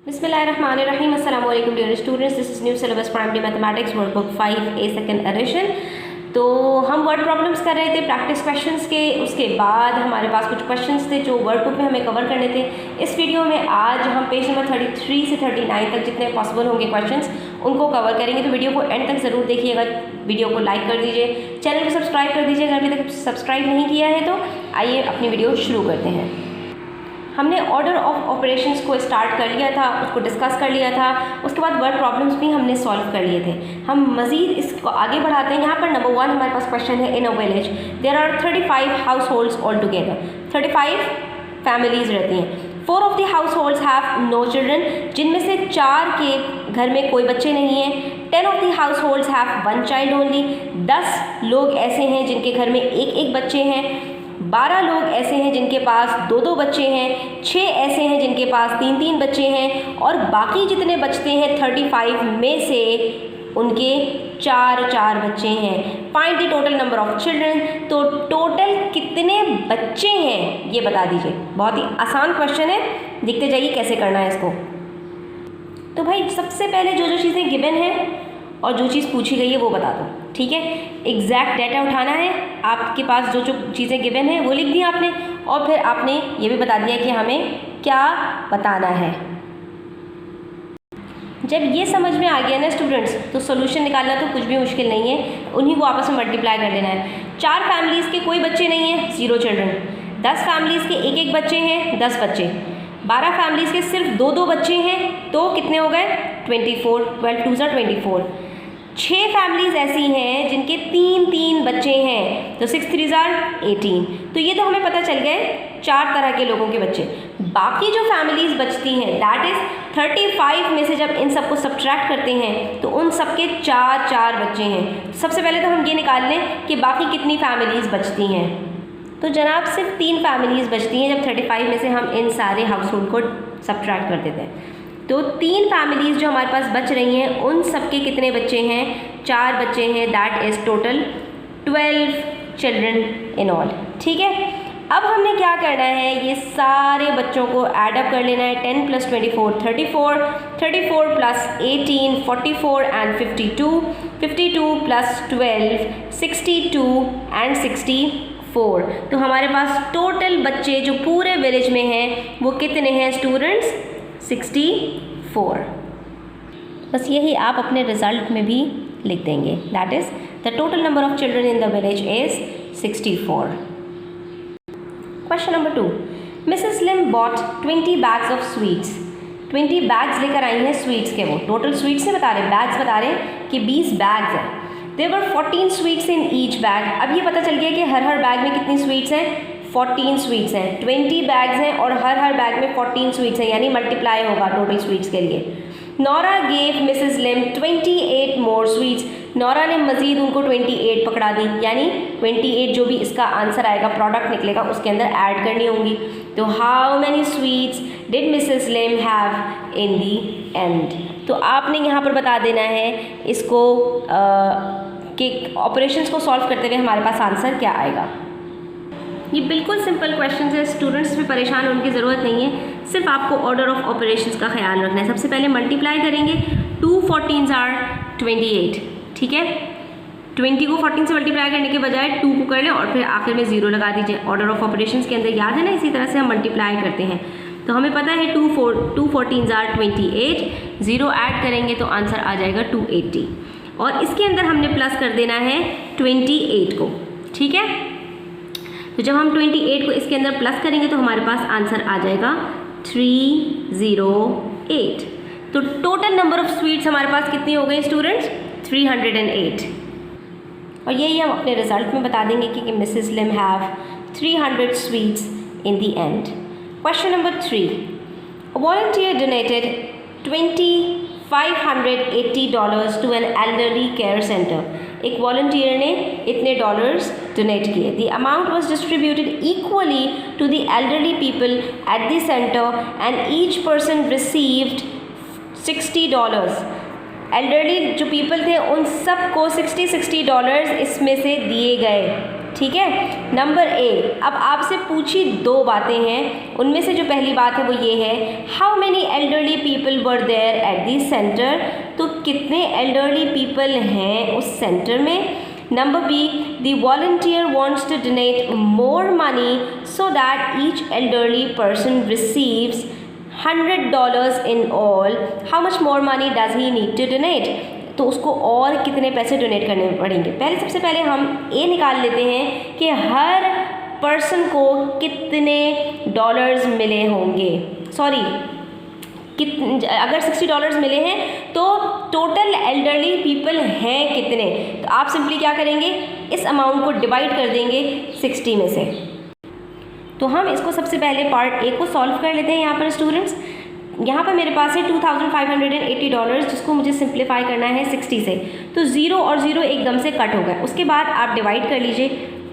बिस्मिल्लाहिर्रहमानिर्रहीम अस्सलाम वालेकुम dear students, this is new syllabus primary mathematics workbook 5A second edition. तो हम वर्ड प्रॉब्लम्स कर रहे थे प्रैक्टिस क्वेश्चंस के। उसके बाद हमारे पास कुछ क्वेश्चंस थे जो वर्ड बुक में हमें कवर करने थे। इस वीडियो में आज हम पेज नंबर 33 से 39 तक जितने पॉसिबल होंगे क्वेश्चंस उनको कवर करेंगे। तो वीडियो को एंड तक ज़रूर देखिएगा। वीडियो को लाइक कर दीजिए, चैनल को सब्सक्राइब कर दीजिए अगर अभी तक सब्सक्राइब नहीं किया है। तो आइए अपनी वीडियो शुरू करते हैं। हमने ऑर्डर ऑफ ऑपरेशंस को स्टार्ट कर लिया था, उसको डिस्कस कर लिया था। उसके बाद वर्ड प्रॉब्लम्स भी हमने सॉल्व कर लिए थे। हम मज़ीद इसको आगे बढ़ाते हैं। यहाँ पर नंबर 1 हमारे पास क्वेश्चन है, in a village there are 35 households all together. 35 families रहती हैं। 4 of the households have no children, जिनमें से 4 के घर में कोई बच्चे नहीं हैं। 10 of the households have 1 child only. 10 लोग ऐसे हैं जिनके घर में एक बच्चे हैं। 12 लोग ऐसे हैं जिनके पास 2 बच्चे हैं। 6 ऐसे हैं जिनके पास 3 बच्चे हैं। और बाकी जितने बचते हैं 35 में से उनके 4 बच्चे हैं। Find the total number of children. तो टोटल कितने बच्चे हैं ये बता दीजिए। बहुत ही आसान क्वेश्चन है, देखते जाइए कैसे करना है इसको। तो भाई सबसे पहले जो चीज़ें गिवन हैं और जो चीज़ पूछी गई है वो बता दो, ठीक है। एग्जैक्ट डाटा उठाना है। आपके पास जो चीज़ें गिवन है वो लिख दी आपने, और फिर आपने ये भी बता दिया कि हमें क्या बताना है। जब ये समझ में आ गया ना स्टूडेंट्स, तो सोल्यूशन निकालना तो कुछ भी मुश्किल नहीं है, उन्हीं को आपस में मल्टीप्लाई कर लेना है। 4 फैमिलीज़ के कोई बच्चे नहीं हैं, 0 चिल्ड्रन। 10 फैमिलीज़ के एक बच्चे हैं, 10 बच्चे। 12 फैमिलीज़ के सिर्फ 2 बच्चे हैं, तो कितने हो गए 24। 12 2 24। 6 फैमिलीज़ ऐसी हैं जिनके 3 बच्चे हैं, तो 6 3 18। तो ये तो हमें पता चल गए 4 तरह के लोगों के बच्चे। बाकी जो फैमिलीज़ बचती हैं दैट इज़ 35 में से जब इन सबको सब्ट्रैक्ट करते हैं तो उन सबके 4 बच्चे हैं। सबसे पहले तो हम ये निकाल लें कि बाकी कितनी फैमिलीज़ बचती हैं। तो जनाब सिर्फ 3 फैमिलीज़ बचती हैं जब 35 में से हम इन सारे हाउस होल्ड को सब्ट्रैक्ट कर देते हैं। तो 3 फैमिलीज़ जो हमारे पास बच रही हैं उन सबके कितने बच्चे हैं, 4 बच्चे हैं। That is total 12 children in all, ठीक है। अब हमने क्या करना है, ये सारे बच्चों को ऐड अप कर लेना है। 10 + 24 34, 34 + 18 44 एंड 52, 52 + 12 62 एंड 64। तो हमारे पास टोटल बच्चे जो पूरे विलेज में हैं वो कितने हैं स्टूडेंट्स, 64। बस यही आप अपने रिजल्ट में भी लिख देंगे। That is the total number of children in the village is 64। Question number 2, Mrs Lim bought 20 bags of sweets. 20 bags लेकर आई हैं स्वीट्स के। वो टोटल स्वीट्स से बता रहे हैं, बैग्स बता रहे हैं कि 20 बैग्स हैं। There were 14 sweets in each bag. अब ये पता चल गया कि हर बैग में कितनी स्वीट्स हैं, 14 स्वीट्स हैं। 20 बैग्स हैं और हर बैग में 14 स्वीट्स हैं, यानी मल्टीप्लाई होगा टोटल स्वीट्स के लिए। नोरा गेव मिसेस लिम 28 मोर स्वीट्स। नोरा ने मज़ीद उनको 28 पकड़ा दी, यानी 28 जो भी इसका आंसर आएगा, प्रोडक्ट निकलेगा, उसके अंदर ऐड करनी होंगी। तो how many sweets did Mrs Lim have in the end. तो आपने यहाँ पर बता देना है इसको कि ऑपरेशंस को सॉल्व करते हुए हमारे पास आंसर क्या आएगा। ये बिल्कुल सिंपल क्वेश्चन है स्टूडेंट्स, में परेशान होने की ज़रूरत नहीं है। सिर्फ आपको ऑर्डर ऑफ ऑपरेशंस का ख्याल रखना है। सबसे पहले मल्टीप्लाई करेंगे, 2 14s are 28, ठीक है। 20 को 14 से मल्टीप्लाई करने के बजाय 2 को कर लें और फिर आखिर में 0 लगा दीजिए। ऑर्डर ऑफ ऑपरेशंस के अंदर याद है ना, इसी तरह से हम मल्टीप्लाई करते हैं। तो हमें पता है 2 14s are 28, 0 ऐड करेंगे तो आंसर आ जाएगा 280। और इसके अंदर हमने प्लस कर देना है 28 को, ठीक है। तो जब हम 28 को इसके अंदर प्लस करेंगे तो हमारे पास आंसर आ जाएगा 308। तो टोटल नंबर ऑफ स्वीट्स हमारे पास कितनी हो गई स्टूडेंट्स, 308। और यही हम अपने रिजल्ट में बता देंगे कि Mrs Lim have 300 sweets in the end. Question number 3, volunteer donated $2,580 to an elderly care centre. एक वॉलंटियर ने इतने डॉलर्स डोनेट किए। The amount was distributed equally to the elderly people at the centre and each person received $60। Elderly जो people थे उन सबको $60 इसमें से दिए गए, ठीक है। नंबर ए, अब आपसे पूछी 2 बातें हैं, उनमें से जो पहली बात है वो ये है, how many elderly people were there at the centre, तो कितने एल्डरली पीपल हैं उस सेंटर में। Number B, the volunteer wants to donate more money so that each elderly person receives $100 in all, how much more money does he need to donate, तो उसको और कितने पैसे डोनेट करने पड़ेंगे। सबसे पहले हम ए निकाल लेते हैं कि हर पर्सन को कितने डॉलर्स मिले होंगे, सॉरी अगर $60 मिले हैं तो टोटल एल्डरली पीपल हैं कितने, तो आप सिंपली क्या करेंगे, इस अमाउंट को डिवाइड कर देंगे 60 में से। तो हम इसको सबसे पहले पार्ट ए को सॉल्व कर लेते हैं। यहाँ पर स्टूडेंट्स, यहाँ पर मेरे पास है $2580, जिसको मुझे सिंप्लीफाई करना है 60 से, तो 0 और 0 एकदम से कट हो गए। उसके बाद आप डिवाइड कर लीजिए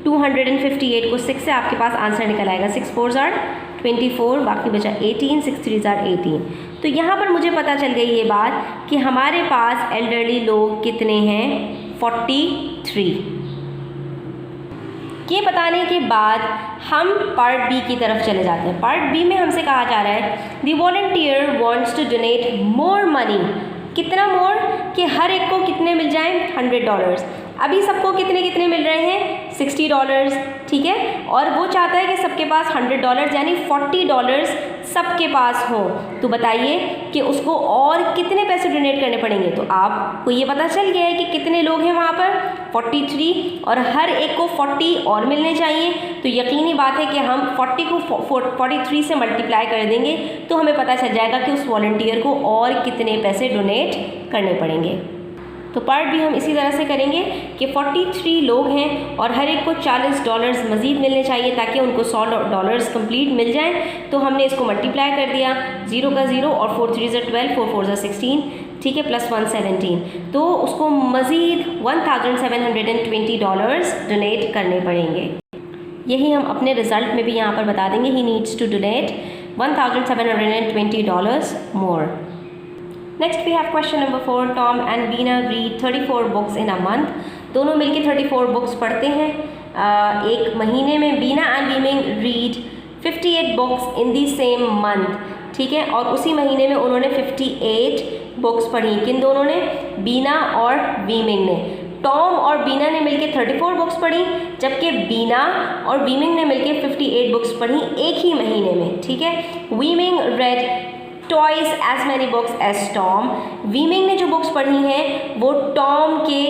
258 को 6 से, आपके पास आंसर निकल आएगा 6 4 = 24, बाकी बचा 18, 6 3 = 18। तो यहाँ पर मुझे पता चल गई ये बात कि हमारे पास एल्डरली लोग कितने हैं, 43। ये बताने के बाद हम पार्ट बी की तरफ चले जाते हैं। पार्ट बी में हमसे कहा जा रहा है, the volunteer wants to donate more money, कितना मोर, कि हर एक को कितने मिल जाएं, $100। अभी सबको कितने कितने मिल रहे हैं, $60, ठीक है, और वो चाहता है कि सबके पास $100 यानी $40 सबके पास हो। तो बताइए कि उसको और कितने पैसे डोनेट करने पड़ेंगे। तो आपको ये पता चल गया है कि कितने लोग हैं वहाँ पर, 43, और हर एक को 40 और मिलने चाहिए। तो यकीनी बात है कि हम 40 को 43 से मल्टीप्लाई कर देंगे तो हमें पता चल जाएगा कि उस वॉलंटियर को और कितने पैसे डोनेट करने पड़ेंगे। तो पार्ट भी हम इसी तरह से करेंगे कि 43 लोग हैं और हर एक को $40 मज़ीद मिलने चाहिए ताकि उनको $100 कंप्लीट मिल जाएं। तो हमने इसको मल्टीप्लाई कर दिया, 0 का 0 और 4 3 = 12, 4 4 = 16, ठीक है, प्लस 1 17, तो उसको मज़ीद $1720 डोनेट करने पड़ेंगे। यही हम अपने रिज़ल्ट में भी यहाँ पर बता देंगे, he needs to donate $1720 more. Next we have question number 4, Tom and Beena read 34 books in a month, दोनों मिलके 34 बुक्स पढ़ते हैं एक महीने में। Beena and Weiming read 58 books in the same month, ठीक है, और उसी महीने में उन्होंने 58 बुक्स पढ़ी। किन दोनों ने, बीना और वीमिंग ने। टॉम और बीना ने मिलके 34 बुक्स पढ़ी, जबकि बीना और वीमिंग ने मिलके 58 बुक्स पढ़ी एक ही महीने में, ठीक है। Weiming read twice as many books as Tom, Weiming ने जो बुक्स पढ़ी हैं वो टॉम के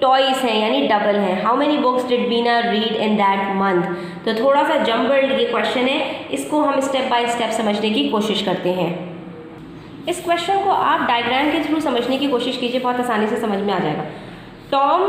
twice हैं यानी डबल हैं। How many books did Bina read in that month, तो थोड़ा सा जम्बल्ड ये क्वेश्चन है, इसको हम स्टेप बाय स्टेप समझने की कोशिश करते हैं। इस क्वेश्चन को आप डायग्राम के थ्रू समझने की कोशिश कीजिए, बहुत आसानी से समझ में आ जाएगा। टॉम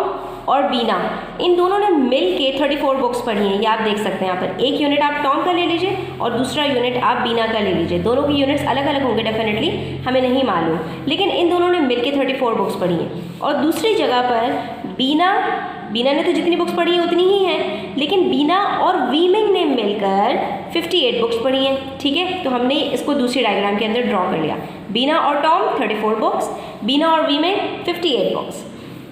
और बीना इन दोनों ने मिल के 34 बुक्स पढ़ी हैं, ये आप देख सकते हैं यहाँ पर। एक यूनिट आप टॉम का ले लीजिए और दूसरा यूनिट आप बीना का ले लीजिए, दोनों की यूनिट्स अलग अलग होंगे डेफिनेटली, हमें नहीं मालूम, लेकिन इन दोनों ने मिल के 34 बुक्स पढ़ी हैं। और दूसरी जगह पर बीना ने तो जितनी बुक्स पढ़ी है उतनी ही हैं, लेकिन बीना और वीमिंग ने मिलकर 58 बुक्स पढ़ी हैं, ठीक है। तो हमने इसको दूसरी डायग्राम के अंदर ड्रॉ कर लिया, बीना और टॉम 34 बुक्स, बीना और वीमिंग 58 बुक्स।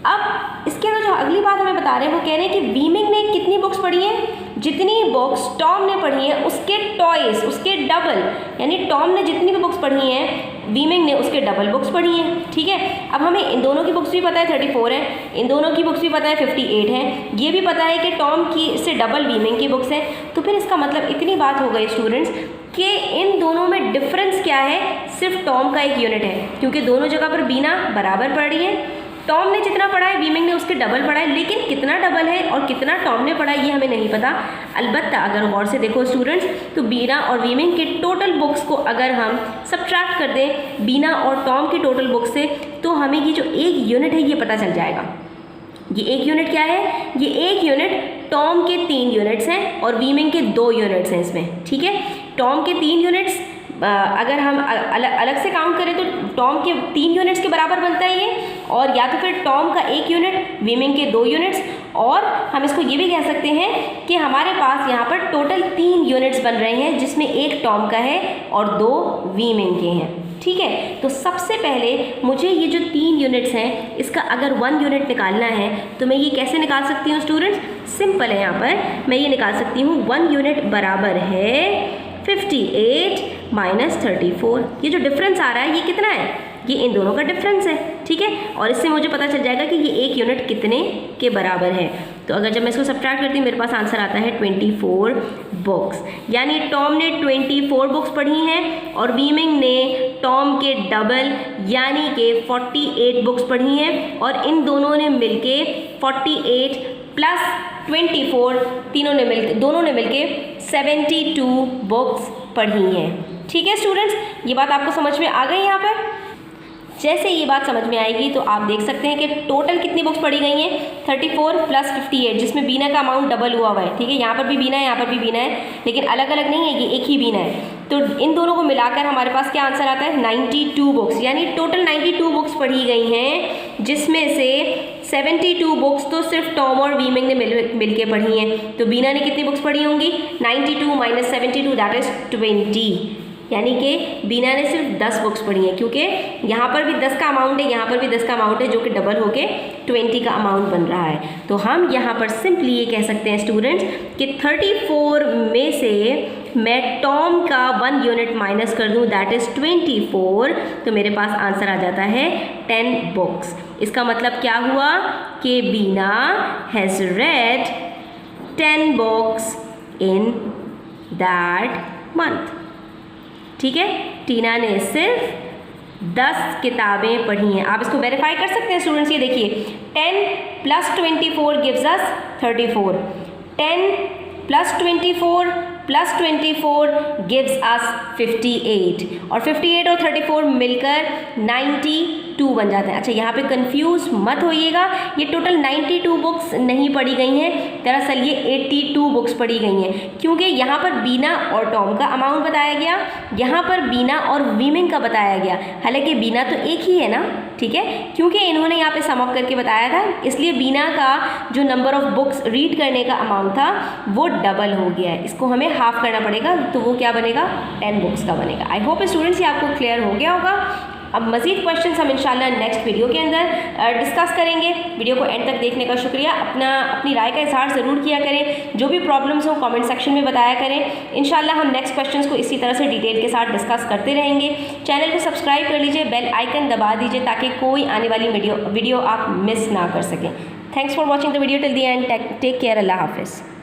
अब इसके अंदर जो अगली बात हमें बता रहे हैं वो कह रहे हैं कि वीमिंग ने कितनी बुक्स पढ़ी हैं, जितनी बुक्स टॉम ने पढ़ी हैं उसके टॉइस, उसके डबल, यानी टॉम ने जितनी भी बुक्स पढ़ी हैं वीमिंग ने उसके डबल बुक्स पढ़ी हैं, ठीक है। अब हमें इन दोनों की बुक्स भी पता है 34 है, इन दोनों की बुक्स भी पता है 58 है, ये भी पता है कि टॉम की से डबल वीमिंग की बुक्स हैं। तो फिर इसका मतलब इतनी बात हो गई स्टूडेंट्स कि इन दोनों में डिफरेंस क्या है, सिर्फ टॉम का एक यूनिट है, क्योंकि दोनों जगह पर बीना बराबर पढ़ रही है। टॉम ने जितना पढ़ा है वीमिंग ने उसके डबल पढ़ा है, लेकिन कितना डबल है और कितना टॉम ने पढ़ा है ये हमें नहीं पता। अलबत्ता अगर गौर से देखो स्टूडेंट्स तो बीना और वीमिंग के टोटल बुक्स को अगर हम सब्ट्रैक्ट कर दें बीना और टॉम की टोटल बुक्स से, तो हमें ये जो एक यूनिट है ये पता चल जाएगा। ये एक यूनिट क्या है, ये एक यूनिट टॉम के 3 यूनिट्स हैं और वीमिंग के 2 यूनिट्स हैं इसमें, ठीक है। टॉम के 3 यूनिट्स अगर हम अलग से काउंट करें तो टॉम के 3 यूनिट्स के बराबर बनता है ये, और या तो फिर टॉम का 1 यूनिट वीमिंग के 2 यूनिट्स, और हम इसको ये भी कह सकते हैं कि हमारे पास यहाँ पर टोटल 3 यूनिट्स बन रहे हैं जिसमें 1 टॉम का है और 2 वीमिंग के हैं, ठीक है। तो सबसे पहले मुझे ये जो 3 यूनिट्स हैं इसका अगर 1 यूनिट निकालना है तो मैं ये कैसे निकाल सकती हूँ स्टूडेंट्स, सिंपल है, यहाँ पर मैं ये निकाल सकती हूँ 1 यूनिट बराबर है 58 माइनस 34। ये जो डिफरेंस आ रहा है ये कितना है, ये इन दोनों का डिफरेंस है, ठीक है। और इससे मुझे पता चल जाएगा कि ये 1 यूनिट कितने के बराबर है। तो अगर जब मैं इसको सब्ट्रैक्ट करती हूँ मेरे पास आंसर आता है 24 बुक्स। यानी टॉम ने 24 बुक्स पढ़ी हैं और वीमिंग ने टॉम के डबल यानी कि 48 बुक्स पढ़ी हैं, और इन दोनों ने मिलके 48 प्लस 24 दोनों ने मिलके 72 बुक्स पढ़ी हैं। ठीक है स्टूडेंट्स, ये बात आपको समझ में आ गई। यहाँ पर जैसे ये बात समझ में आएगी तो आप देख सकते हैं कि टोटल कितनी बुक्स पढ़ी गई हैं 34 प्लस 58, जिसमें बीना का अमाउंट डबल हुआ है, ठीक है। यहाँ पर भी बीना है, यहाँ पर भी बीना है, लेकिन अलग अलग नहीं है, ये एक ही बीना है। तो इन दोनों को मिलाकर हमारे पास क्या आंसर आता है 92 बुक्स, यानी टोटल 92 बुक्स पढ़ी गई हैं, जिसमें से 72 बुक्स तो सिर्फ टॉम और वीमिंग ने मिल के पढ़ी हैं। तो बीना ने कितनी बुक्स पढ़ी होंगी 92 माइनस 72 दैट इज 20, यानी कि बीना ने सिर्फ 10 बुक्स पढ़ी हैं, क्योंकि यहाँ पर भी 10 का अमाउंट है, यहाँ पर भी 10 का अमाउंट है, जो कि डबल होके 20 का अमाउंट बन रहा है। तो हम यहाँ पर सिंपली ये कह सकते हैं स्टूडेंट्स कि 34 में से मैं टॉम का 1 यूनिट माइनस कर दूँ दैट इज़ 24, तो मेरे पास आंसर आ जाता है 10 बुक्स। इसका मतलब क्या हुआ कि Beena has read 10 books in that month. ठीक है, टीना ने सिर्फ 10 किताबें पढ़ी हैं। आप इसको वेरीफाई कर सकते हैं स्टूडेंट्स। ये देखिए 10 plus 24 gives us 34, 10 plus 24 plus 24 gives us 58, और 58 और 34 मिलकर 92 बन जाता है। अच्छा, यहाँ पे कंफ्यूज मत होइएगा, ये टोटल 92 बुक्स नहीं पढ़ी गई हैं, दरअसल ये 82 बुक्स पढ़ी गई हैं, क्योंकि यहाँ पर बीना और टॉम का अमाउंट बताया गया, यहाँ पर बीना और वीमिंग का बताया गया। हालांकि बीना तो एक ही है ना, ठीक है, क्योंकि इन्होंने यहाँ पे सम अप करके बताया था, इसलिए बीना का जो नंबर ऑफ बुक्स रीड करने का अमाउंट था वो डबल हो गया है। इसको हमें हाफ करना पड़ेगा, तो वो क्या बनेगा 10 बुक्स का बनेगा। आई होप स्टूडेंट्स ये आपको क्लियर हो गया होगा। अब मज़ीद क्वेश्चंस हम इंशाल्लाह नेक्स्ट वीडियो के अंदर डिस्कस करेंगे। वीडियो को एंड तक देखने का शुक्रिया। अपनी राय का इजहार ज़रूर किया करें, जो भी प्रॉब्लम्स हो कमेंट सेक्शन में बताया करें। इंशाल्लाह हम नेक्स्ट क्वेश्चंस को इसी तरह से डिटेल के साथ डिस्कस करते रहेंगे। चैनल को सब्सक्राइब कर लीजिए, बेल आइकन दबा दीजिए ताकि कोई आने वाली वीडियो आप मिस ना कर सकें। Thanks for watching the video till the end. Take care, अल्लाह हाफिज़।